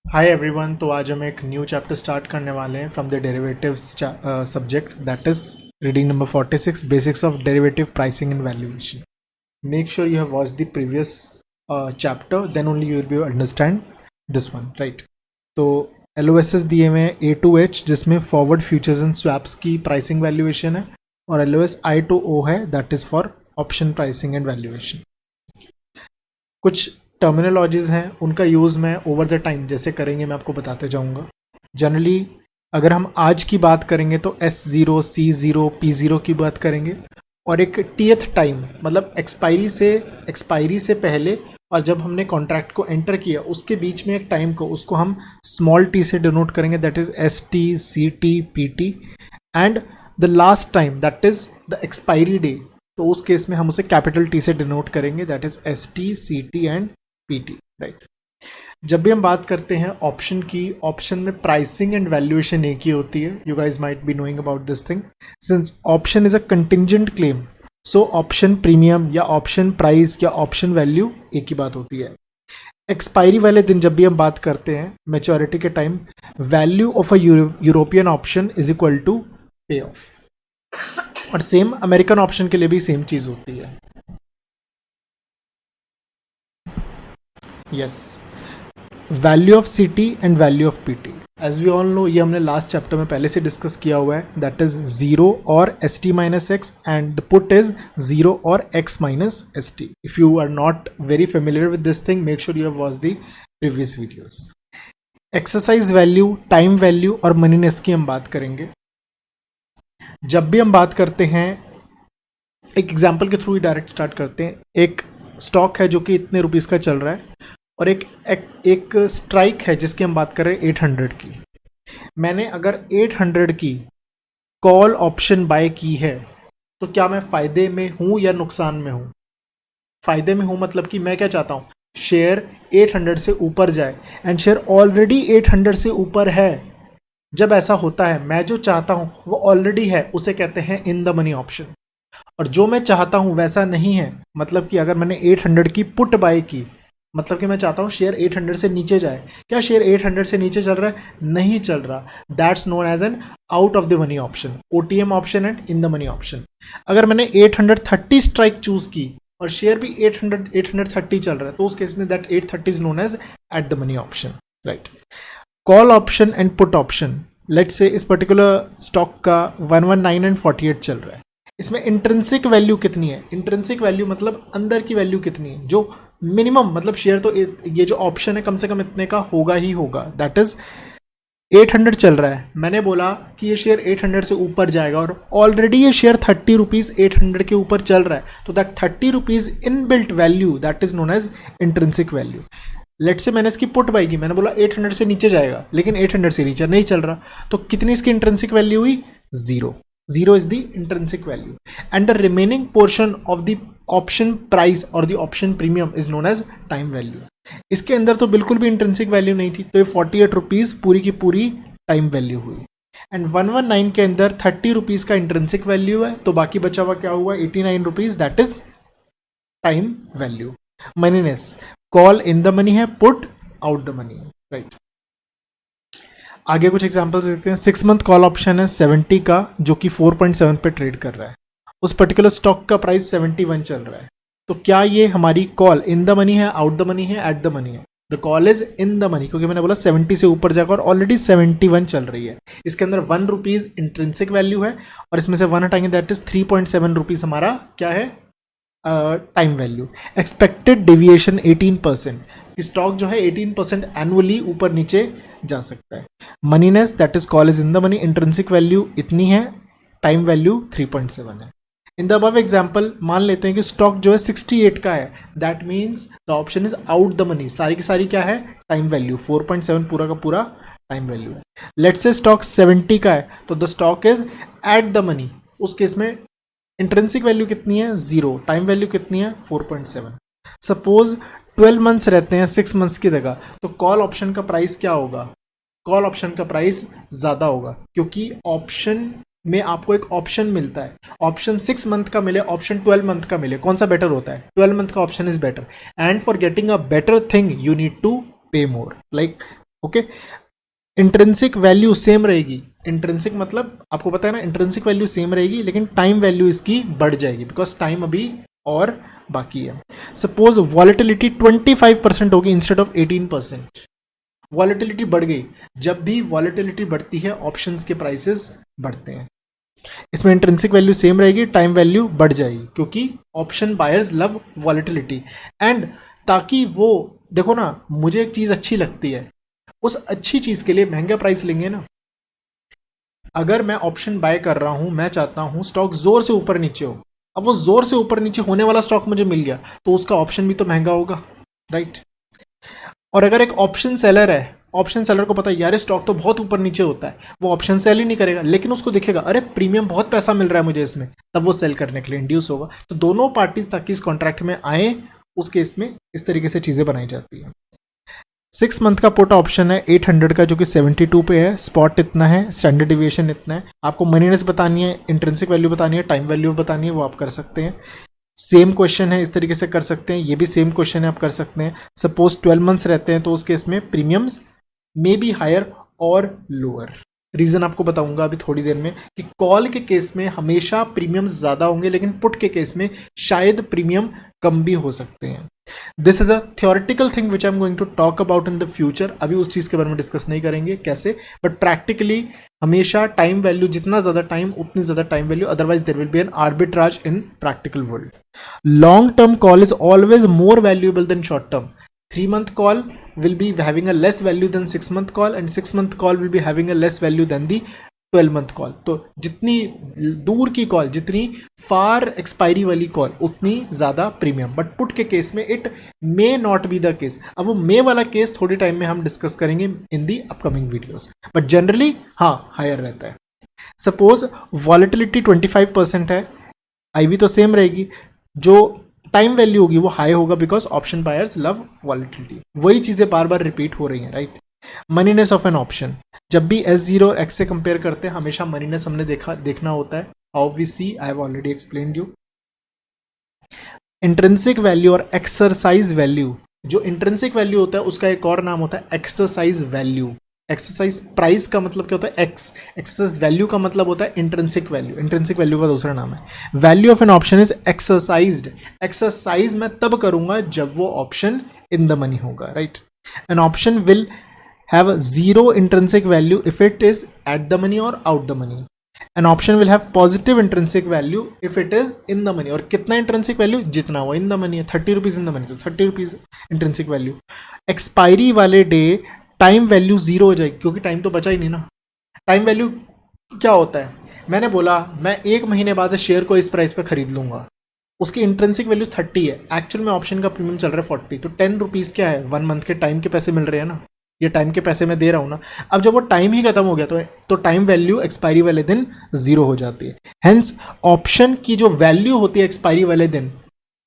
Hi everyone. तो आज हम एक न्यू चैप्टर स्टार्ट करने वाले हैं from the derivatives subject, that is reading number 46, basics of derivative pricing and valuation. Make sure you have watched the previous chapter, then only you will be understand this one, right. तो LOSs दिए हुए हैं A to H, जिसमें forward futures and swaps की pricing valuation है, और LOS I to O है, that is for option pricing and valuation. कुछ टर्मिनोलॉजीज़ हैं, उनका यूज़ मैं ओवर द टाइम जैसे करेंगे मैं आपको बताते जाऊंगा। जनरली अगर हम आज की बात करेंगे तो S0, C0, P0 की बात करेंगे, और एक टीएथ टाइम मतलब एक्सपायरी से पहले और जब हमने कॉन्ट्रैक्ट को एंटर किया उसके बीच में एक टाइम को, उसको हम स्मॉल टी से डिनोट करेंगे, that is ST, CT, PT। And the last time that is the expiry day, तो उस केस में हम उसे कैपिटल T से डिनोट करेंगे, that is ST, CT and PT, right. जब भी हम बात करते हैं ऑप्शन की, ऑप्शन में प्राइसिंग एंड वैल्यूएशन एक ही होती है। You guys might be knowing about this thing, since option is a contingent claim, so option premium या ऑप्शन प्राइस या ऑप्शन वैल्यू एक ही बात होती है। एक्सपायरी वाले दिन जब भी हम बात करते हैं मैच्योरिटी के time, value of a European option is equal to pay off, और सेम अमेरिकन ऑप्शन के लिए भी सेम चीज होती है। Yes, value of CT and value of PT, as we all know, ये हमने लास्ट चैप्टर में पहले से डिस्कस किया हुआ है, that is 0 or ST minus X, and the put is 0 or x minus ST। If you are not very familiar with this thing, make sure you have watched the previous videos. Exercise value, time value और moneyness की हम बात करेंगे। जब भी हम बात करते हैं, एक एग्जाम्पल के थ्रू ही डायरेक्ट स्टार्ट करते हैं। एक स्टॉक है जो कि इतने रुपीस का चल रहा है, और एक स्ट्राइक है जिसकी हम बात कर रहे हैं 800 की। मैंने अगर 800 की कॉल ऑप्शन बाय की है, तो क्या मैं फायदे में हूं या नुकसान में हूं? फायदे में हूं मतलब कि मैं क्या चाहता हूं, शेयर 800 से ऊपर जाए, एंड शेयर ऑलरेडी 800 से ऊपर है। जब ऐसा होता है, मैं जो चाहता हूं वो ऑलरेडी है, उसे कहते हैं इन द मनी ऑप्शन। और जो मैं चाहता हूं वैसा नहीं है, मतलब कि अगर मैंने 800 की पुट बाय की, मतलब कि मैं चाहता हूं शेयर 800 से नीचे जाए। क्या शेयर 800 से नीचे चल रहा है? नहीं चल रहा। That's known as an out of the money option, OTM option and in the money option. अगर मैंने 830 स्ट्राइक चूज की और शेयर भी 830 चल रहा है, तो उस केस में that 830 is known as at the money option, right. Call option and put option, let's say इस पर्टिकुलर स्टॉक का 119 एंड 48 चल रहा है। इसमें इंट्रिंसिक वैल्यू कितनी है? इंट्रिंसिक वैल्यू मतलब अंदर की वैल्यू कितनी है, जो मिनिमम, मतलब शेयर तो ये जो ऑप्शन है कम से कम इतने का होगा ही होगा, दैट इज 800 चल रहा है। मैंने बोला कि ये शेयर 800 से ऊपर जाएगा, और ऑलरेडी ये शेयर 30 रुपीज 800 के ऊपर चल रहा है, तो that 30 rupees in built value, that is known as intrinsic value. Let say मैंने इसकी पुट बाई की, मैंने बोला 800 से नीचे जाएगा, लेकिन 800 से नीचे नहीं चल रहा, तो कितनी इसकी इंट्रिंसिक वैल्यू हुई? 0। 0 is the intrinsic value, and the remaining portion of the option price or the option premium is known as time value. इसके अंदर तो बिल्कुल भी इंट्रिंसिक वैल्यू नहीं थी, तो ये 48 रुपीज पूरी की पूरी टाइम वैल्यू हुई। एंड 119 के अंदर 30 रुपीज का इंट्रिंसिक वैल्यू है, तो बाकी बचा हुआ क्या हुआ? 89 rupees, that is time value. Moneyness, call in the money है, put out the money, right. आगे कुछ एग्जांपल्स देखते हैं। 6 मंथ कॉल ऑप्शन है 70 का, जो कि 4.7 पे ट्रेड कर रहा है। उस पर्टिकुलर स्टॉक का प्राइस 71 चल रहा है, तो क्या ये हमारी कॉल इन द मनी है, आउट द मनी है, एट द मनी है? The call is in the money, क्योंकि मैंने बोला 70 से ऊपर जाएगा और ऑलरेडी 71 चल रही है। इसके अंदर 1 रुपीज इंट्रिंसिक वैल्यू है, और इसमें से 1 हटाएंगे, दैट इज 3.7 रुपीज हमारा क्या है? Time value. Expected deviation 18%, stock जो है 18% एनुअली ऊपर नीचे जा सकता है। Moneyness, that is call is in the money, intrinsic value इतनी है, टाइम वैल्यू 3.7 है। इन द अबव एग्जांपल मान लेते हैं कि स्टॉक जो है 68 का है, that means the option is out the money. सारी की सारी क्या है? टाइम वैल्यू 4.7 पूरा का पूरा टाइम वैल्यू है। लेट्स से स्टॉक 70 का है, तो the stock is at the money. उस केस में इंट्रिंसिक वैल्यू कितनी है? 0। टाइम वैल्यू कितनी है? 4.7। सपोज 12 मंथ्स रहते हैं 6 मंथ्स की जगह, तो कॉल ऑप्शन का प्राइस क्या होगा? कॉल ऑप्शन का प्राइस ज़्यादा होगा, क्योंकि ऑप्शन में आपको एक ऑप्शन मिलता है। ऑप्शन 6 मंथ का मिले, ऑप्शन 12 मंथ का मिले, कौन सा बेटर होता है? 12 मंथ का option is better, and for getting a better thing you need to pay more. Like okay. Intrinsic value same रहेगी, इंट्रिंसिक मतलब आपको पता है ना, इंट्रिंसिक वैल्यू सेम रहेगी लेकिन टाइम वैल्यू इसकी बढ़ जाएगी बिकॉज टाइम अभी और बाकी है। सपोज वॉलेटिलिटी 25% होगी इंस्टेड ऑफ 18%, वॉलेटिलिटी बढ़ गई। जब भी वॉलेटिलिटी बढ़ती है ऑप्शंस के प्राइसेस बढ़ते हैं। इसमें इंट्रिंसिक वैल्यू सेम रहेगी, टाइम वैल्यू बढ़ जाएगी क्योंकि option buyers love volatility. And ताकि वो देखो ना, मुझे एक चीज अच्छी लगती है, उस अच्छी चीज के लिए महंगा प्राइस लेंगे ना। अगर मैं ऑप्शन बाय कर रहा हूं, मैं चाहता हूं स्टॉक जोर से ऊपर नीचे हो, अब वो जोर से ऊपर नीचे होने वाला स्टॉक मुझे मिल गया तो उसका ऑप्शन भी तो महंगा होगा, राइट। और अगर एक ऑप्शन सेलर है, ऑप्शन सेलर को पता है यार स्टॉक तो बहुत ऊपर नीचे होता है, वो ऑप्शन सेल ही नहीं करेगा, लेकिन उसको दिखेगा अरे प्रीमियम बहुत पैसा मिल रहा है मुझे इसमें, तब वो सेल करने के लिए इंड्यूस होगा। तो दोनों पार्टीज ताकि इस कॉन्ट्रैक्ट में आए, उस केस में इस तरीके से चीजें बनाई जाती है। 6 मंथ का पुट ऑप्शन है 800 का जो कि 72 पे है, स्पॉट इतना है, स्टैंडर्ड डिविएशन इतना है। आपको मनीनेस बतानी है, इंट्रिंसिक वैल्यू बतानी है, टाइम वैल्यू बतानी है, वो आप कर सकते हैं। सेम क्वेश्चन है, इस तरीके से कर सकते हैं, ये भी सेम क्वेश्चन है, आप कर सकते हैं। सपोज 12 मंथ्स रहते हैं तो उस केस में प्रीमियम्स मे बी हायर और लोअर। रीजन आपको बताऊंगा अभी थोड़ी देर में कि कॉल के केस में हमेशा प्रीमियम्स ज्यादा होंगे लेकिन पुट के केस में शायद प्रीमियम कम भी हो सकते हैं। This is a theoretical thing which I am going to talk about in the future. अभी उस चीज के बारे में डिस्कस नहीं करेंगे कैसे, बट प्रैक्टिकली हमेशा टाइम वैल्यू, जितना ज्यादा टाइम उतनी ज्यादा time value, otherwise there will be an arbitrage in practical world. Long term call is always more valuable than short term. 3 month call will be having a less value than 6 month call and 6 month call will be having a less value than the 12 month call। तो जितनी दूर की call, जितनी फार expiry वाली call, उतनी ज़्यादा premium. But put के case में it may not be the case. अब वो मे वाला केस थोड़ी टाइम में हम डिस्कस करेंगे in the upcoming videos, but generally हाँ हायर रहता है। सपोज वॉलेटिलिटी 25% है, आईवी तो सेम रहेगी, जो टाइम वैल्यू होगी वो हाई होगा because option buyers love volatility. वही चीजें बार बार रिपीट हो रही हैं, राइट। मनीनेस ऑफ एन ऑप्शन, जब भी S0 और X से कंपेयर करते हैं हमेशा मनीनेस हमने देखना होता है। How we see, I have already explained you. Intrinsic value और एक्सरसाइज वैल्यू, जो इंट्रिंसिक वैल्यू होता है उसका एक और नाम होता है एक्सरसाइज वैल्यू। एक्सरसाइज प्राइस का मतलब क्या होता है एक्स, एक्सरसाइज वैल्यू का मतलब होता है इंट्रिंसिक वैल्यू, इंट्रिंसिक वैल्यू का दूसरा नाम है। Value of an option is exercised. Exercise मैं तब करूंगा जब वो ऑप्शन इन द मनी होगा, right. An option will have zero intrinsic value if it is at the money और out the money. An option will have positive intrinsic value if it is in the money. और कितना intrinsic value, जितना वो इन the money है, 30 rupees in the money तो 30 rupees intrinsic value. Expiry वाले day time value zero हो जाएगी क्योंकि टाइम तो बचा ही नहीं ना। टाइम वैल्यू क्या होता है, मैंने बोला मैं 1 महीने बाद शेयर को इस प्राइस पे खरीद लूंगा, उसकी इंट्रिंसिक वैल्यू 30 है, एक्चुअल में ऑप्शन का प्रीमियम चल रहा है 40, तो 10 रुपीज क्या है, 1 मंथ के टाइम के पैसे मिल रहे हैं ना, ये टाइम के पैसे मैं दे रहा हूँ ना। अब जब वो टाइम ही खत्म हो गया तो टाइम वैल्यू एक्सपायरी वाले दिन जीरो हो जाती है। हेंस ऑप्शन की जो वैल्यू होती है एक्सपायरी वाले दिन,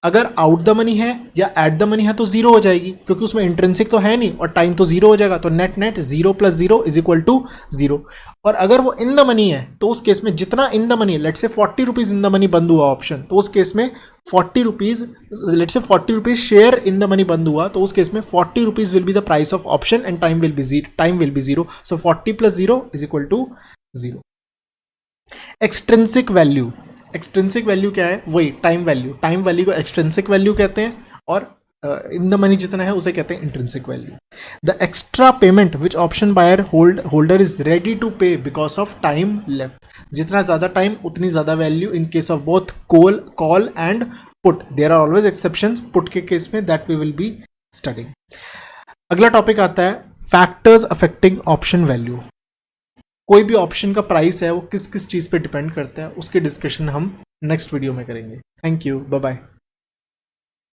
अगर आउट द मनी है या एट द मनी है तो जीरो हो जाएगी क्योंकि उसमें इंट्रिंसिक तो है नहीं और टाइम तो जीरो हो जाएगा। तो net net 0 + 0 is equal to 0। और अगर वो इन द मनी है तो उस केस में जितना इन द मनी है, late say 40 rupees in the money बंद हुआ ऑप्शन, तो उस केस में 40 rupees, let say 40 rupees share in the money बंद हुआ, तो उस केस में 40 rupees will be the price of option and time will be zero. So 40 + 0 is equal to 0। Extrinsic value, extrinsic value क्या है, वही टाइम वैल्यू। टाइम वैल्यू को extrinsic value कहते हैं और इन द मनी जितना है उसे कहते हैं intrinsic value. The extra payment which option buyer holder is ready to pay because of time left. जितना ज्यादा टाइम उतनी ज्यादा value in case of both call and put. There are always exceptions put के case में, that we will be studying. अगला topic आता है factors affecting option value. कोई भी ऑप्शन का प्राइस है वो किस किस चीज़ पे डिपेंड करता है, उसकी डिस्कशन हम नेक्स्ट वीडियो में करेंगे। Thank you, bye bye.